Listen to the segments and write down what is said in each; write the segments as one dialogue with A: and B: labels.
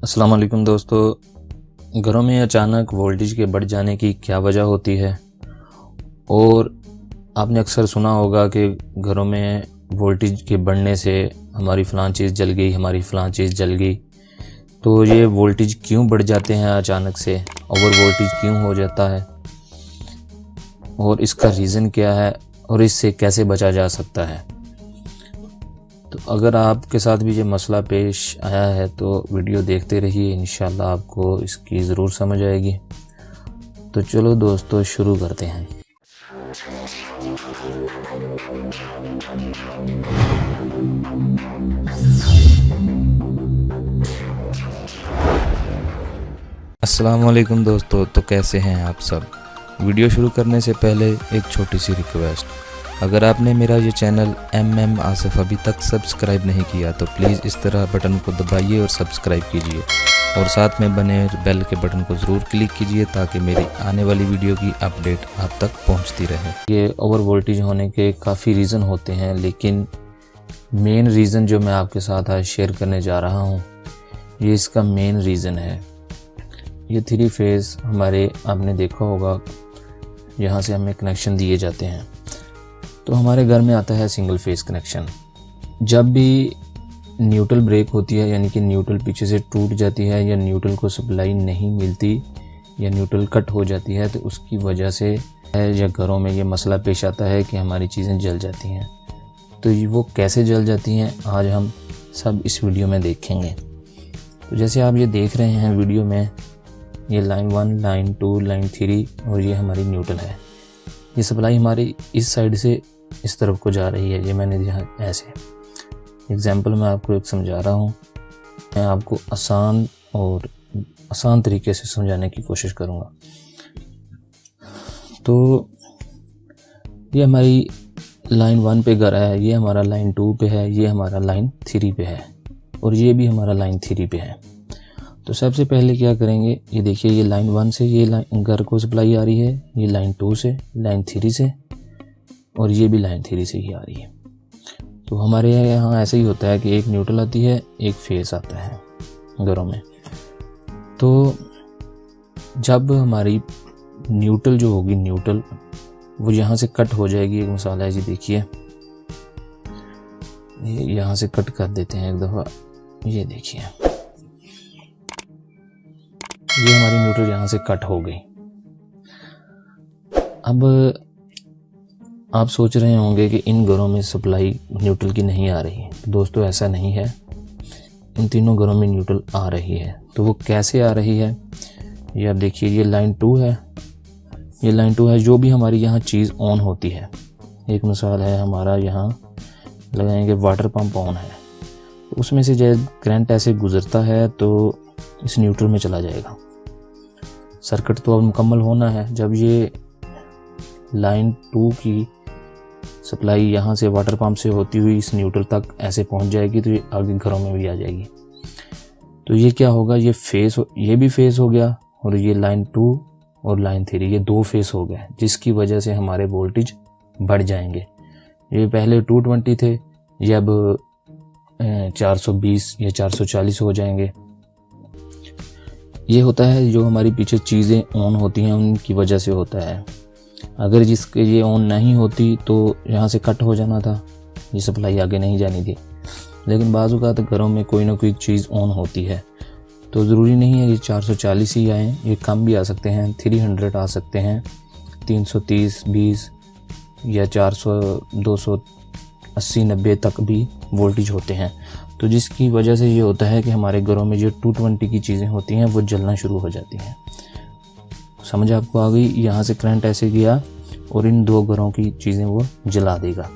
A: अस्सलाम वालेकुम दोस्तों। घरों में अचानक वोल्टेज के बढ़ जाने की क्या वजह होती है? और आपने अक्सर सुना होगा कि घरों में वोल्टेज के बढ़ने से हमारी फ़लाँ चीज़ जल गई, हमारी फ़लाँ चीज़ जल गई। तो ये वोल्टेज क्यों बढ़ जाते हैं अचानक से, ओवर वोल्टेज क्यों हो जाता है और इसका रीज़न क्या है और इससे कैसे बचा जा सकता है? तो अगर आपके साथ भी ये मसला पेश आया है तो वीडियो देखते रहिए, इंशाल्लाह आपको इसकी ज़रूर समझ आएगी। तो चलो दोस्तों शुरू करते हैं। अस्सलाम वालेकुम दोस्तों, तो कैसे हैं आप सब? वीडियो शुरू करने से पहले एक छोटी सी रिक्वेस्ट, अगर आपने मेरा ये चैनल MM आसिफ अभी तक सब्सक्राइब नहीं किया तो प्लीज़ इस तरह बटन को दबाइए और सब्सक्राइब कीजिए और साथ में बने बेल के बटन को ज़रूर क्लिक कीजिए ताकि मेरी आने वाली वीडियो की अपडेट आप तक पहुंचती रहे। ये ओवर वोल्टेज होने के काफ़ी रीज़न होते हैं, लेकिन मेन रीज़न जो मैं आपके साथ आज शेयर करने जा रहा हूँ ये इसका मेन रीज़न है। ये 3 फेज़ हमारे, आपने देखा होगा, यहाँ से हमें कनेक्शन दिए जाते हैं। तो हमारे घर में आता है सिंगल फेज़ कनेक्शन। जब भी न्यूट्रल ब्रेक होती है, यानी कि न्यूट्रल पीछे से टूट जाती है या न्यूट्रल को सप्लाई नहीं मिलती या न्यूट्रल कट हो जाती है, तो उसकी वजह से या घरों में ये मसला पेश आता है कि हमारी चीज़ें जल जाती हैं। तो वो कैसे जल जाती हैं आज हम सब इस वीडियो में देखेंगे। तो जैसे आप ये देख रहे हैं वीडियो में, ये लाइन 1, लाइन 2, लाइन 3 और ये हमारी न्यूट्रल है। ये सप्लाई हमारी इस साइड से इस तरफ को जा रही है। ये मैंने यहाँ ऐसे एग्जाम्पल मैं आपको एक समझा रहा हूँ। मैं आपको आसान तरीके से समझाने की कोशिश करूँगा। तो ये हमारी लाइन 1 पे घर है, ये हमारा लाइन 2 पे है, ये हमारा लाइन 3 पे है और ये भी हमारा लाइन 3 पे है। तो सबसे पहले क्या करेंगे, ये देखिए, ये लाइन 1 से ये लाइन घर को सप्लाई आ रही है, ये लाइन 2 से, लाइन 3 से और ये भी लाइन 3 से ही आ रही है। तो हमारे यहाँ ऐसे ही होता है कि एक न्यूट्रल आती है, एक फेस आता है घरों में। तो जब हमारी न्यूट्रल जो होगी, न्यूट्रल वो यहाँ से कट हो जाएगी। एक मिसाल है जी, देखिए, यहाँ से कट कर देते हैं एक दफ़ा। ये देखिए, ये हमारी न्यूट्रल यहाँ से कट हो गई। अब आप सोच रहे होंगे कि इन घरों में सप्लाई न्यूट्रल की नहीं आ रही है। तो दोस्तों ऐसा नहीं है, इन तीनों घरों में न्यूट्रल आ रही है। तो वो कैसे आ रही है, ये आप देखिए, ये लाइन 2 है, ये लाइन 2 है। जो भी हमारी यहाँ चीज़ ऑन होती है, एक मिसाल है हमारा यहाँ लगाएंगे वाटर पंप ऑन है, तो उसमें से जब करंट ऐसे गुजरता है तो इस न्यूट्रल में चला जाएगा। सर्किट तो अब मुकम्मल होना है। जब ये लाइन 2 की सप्लाई यहाँ से वाटर पंप से होती हुई इस न्यूट्रल तक ऐसे पहुँच जाएगी तो ये आगे घरों में भी आ जाएगी। तो ये क्या होगा, ये भी फेस हो गया और ये लाइन 2 और लाइन 3 ये 2 फेस हो गए, जिसकी वजह से हमारे वोल्टेज बढ़ जाएंगे। ये पहले 220 थे, ये अब 420 या 440 हो जाएंगे। ये होता है जो हमारी पीछे चीज़ें ऑन होती हैं उनकी वजह से होता है। अगर जिसके ये ऑन नहीं होती तो यहाँ से कट हो जाना था, ये सप्लाई आगे नहीं जानी थी। लेकिन बाज़ औक़ात घरों में कोई ना कोई चीज़ ऑन होती है, तो ज़रूरी नहीं है ये 440 ही आएँ, ये कम भी आ सकते हैं, 300 आ सकते हैं, 330, 20 या 400, 280, 90 तक भी वोल्टेज होते हैं। तो जिसकी वजह से ये होता है कि हमारे घरों में जो 220 की चीज़ें होती हैं वो जलना शुरू हो जाती हैं। समझ आपको आ गई? यहाँ से करंट ऐसे गया और इन 2 घरों की चीज़ें वो जला देगा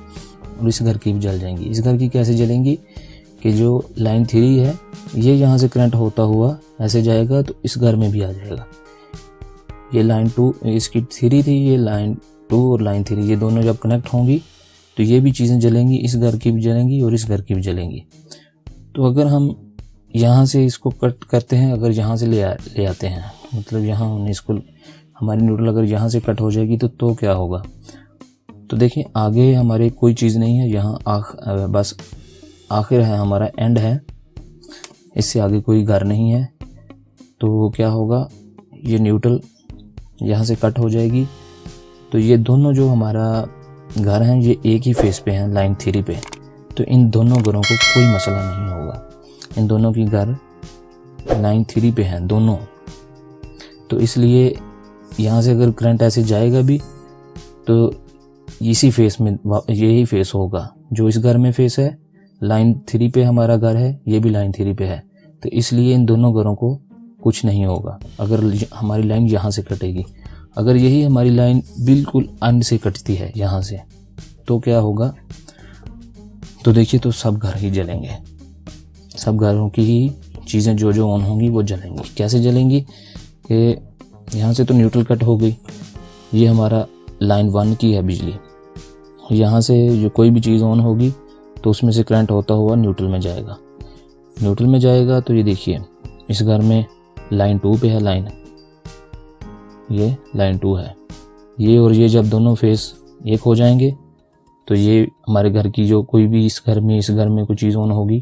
A: और इस घर की भी जल जाएंगी। इस घर की कैसे जलेंगी कि जो लाइन 3 है ये यहाँ से करंट होता हुआ ऐसे जाएगा तो इस घर में भी आ जाएगा। ये लाइन 2 इसकी 3 थी, ये लाइन 2 और लाइन 3 ये दोनों जब कनेक्ट होंगी तो ये भी चीज़ें जलेंगी, इस घर की भी जलेंगी और इस घर की भी जलेंगी। तो अगर हम यहाँ से इसको कट करते हैं, अगर यहाँ से ले आते हैं, मतलब यहाँ हमने इसको, हमारी न्यूट्रल अगर यहाँ से कट हो जाएगी तो क्या होगा? तो देखिए, आगे हमारे कोई चीज़ नहीं है, यहाँ बस आखिर है, हमारा एंड है, इससे आगे कोई घर नहीं है,
B: तो क्या होगा, ये न्यूट्रल यहाँ से कट हो जाएगी। तो ये दोनों जो हमारा घर हैं ये एक ही फेस पे हैं, लाइन 3 पे। तो इन दोनों घरों को कोई मसला नहीं होगा। इन दोनों की घर लाइन 3 पे हैं दोनों। तो इसलिए यहाँ से अगर करंट ऐसे जाएगा भी तो इसी फेस में यही फेस होगा जो इस घर में फेस है। लाइन 3 पे हमारा घर है, ये भी लाइन 3 पे है। तो इसलिए इन दोनों घरों को कुछ नहीं होगा अगर हमारी लाइन यहाँ से कटेगी। अगर यही हमारी लाइन बिल्कुल अंत से कटती है यहाँ से, तो क्या होगा, तो देखिए तो सब घर ही जलेंगे। सब घरों की ही चीज़ें जो जो ऑन होंगी वो जलेंगी। कैसे जलेंगी कि यहाँ से तो न्यूट्रल कट हो गई, ये हमारा लाइन 1 की है बिजली। यहाँ से जो कोई भी चीज़ ऑन होगी तो उसमें से करंट होता हुआ न्यूट्रल में जाएगा। न्यूट्रल में जाएगा तो ये देखिए इस घर में लाइन 2 पे है लाइन, ये लाइन 2 है। ये और ये जब दोनों फेस एक हो जाएंगे तो ये हमारे घर की जो कोई भी इस घर में कोई चीज़ ऑन होगी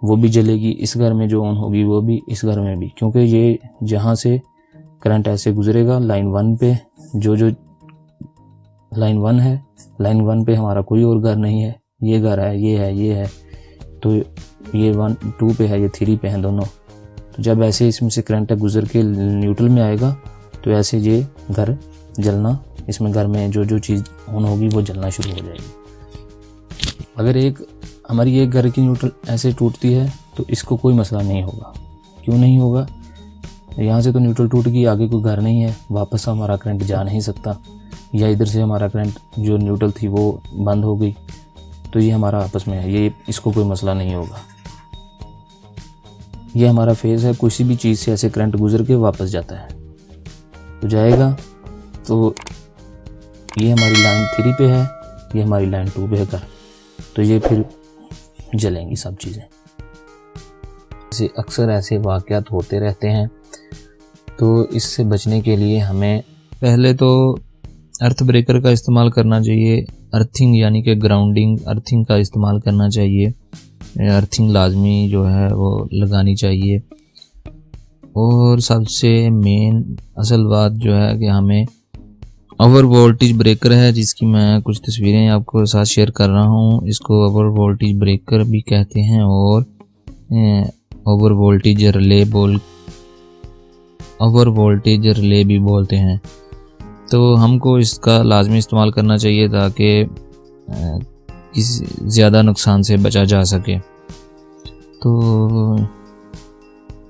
B: वो भी जलेगी। इस घर में जो ऑन होगी वो भी, इस घर में भी, क्योंकि ये जहाँ से करंट ऐसे गुजरेगा लाइन 1 पे, जो लाइन 1 है, लाइन 1 पे हमारा कोई और घर नहीं है। ये घर है, ये है, ये है। तो ये 1 2 पे है, ये 3 पे हैं दोनों। तो जब ऐसे इसमें से करंट गुजर के न्यूट्रल में आएगा तो ऐसे ये घर जलना, इसमें घर में जो जो चीज़ ऑन होगी वो जलना शुरू हो जाएगी। अगर हमारी एक घर की न्यूट्रल ऐसे टूटती है तो इसको कोई मसला नहीं होगा। क्यों नहीं होगा, यहाँ से तो न्यूट्रल टूट गई, आगे कोई घर नहीं है, वापस हमारा करंट जा नहीं सकता, या इधर से हमारा करंट जो न्यूट्रल थी वो बंद हो गई, तो ये हमारा आपस में है, ये इसको कोई मसला नहीं होगा। ये हमारा फेज है, किसी भी चीज़ से ऐसे करंट गुजर के वापस जाता है तो जाएगा। तो ये हमारी लाइन 3 पे है, ये हमारी लाइन 2 पे है घर, तो ये फिर जलेंगी सब चीज़ें। ऐसे अक्सर ऐसे वाक़यात होते रहते हैं। तो इससे बचने के लिए हमें पहले तो अर्थ ब्रेकर का इस्तेमाल करना चाहिए। अर्थिंग यानी कि ग्राउंडिंग, अर्थिंग का इस्तेमाल करना चाहिए। अर्थिंग लाजमी जो है वो लगानी चाहिए। और सबसे मेन असल बात जो है कि हमें ओवर वोल्टेज ब्रेकर है, जिसकी मैं कुछ तस्वीरें आपको साथ शेयर कर रहा हूँ। इसको ओवर वोल्टेज ब्रेकर भी कहते हैं और ओवर वोल्टेज रिले भी बोलते हैं। तो हमको इसका लाजमी इस्तेमाल करना चाहिए ताकि किसी ज़्यादा नुकसान से बचा जा सके। तो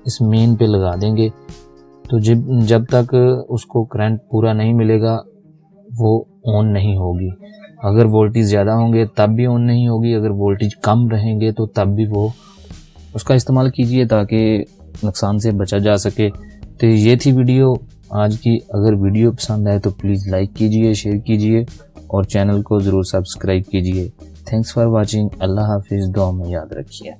B: इस मेन पे लगा देंगे, तो जब तक उसको करंट पूरा नहीं मिलेगा वो ऑन नहीं होगी। अगर वोल्टेज ज़्यादा होंगे तब भी ऑन नहीं होगी, अगर वोल्टेज कम रहेंगे तो तब भी वो उसका इस्तेमाल कीजिए ताकि नुकसान से बचा जा सके। तो ये थी वीडियो आज की। अगर वीडियो पसंद आए तो प्लीज़ लाइक कीजिए, शेयर कीजिए और चैनल को ज़रूर सब्सक्राइब कीजिए। Thanks for watching. अल्लाह हाफिज़। दुआ में याद रखिए।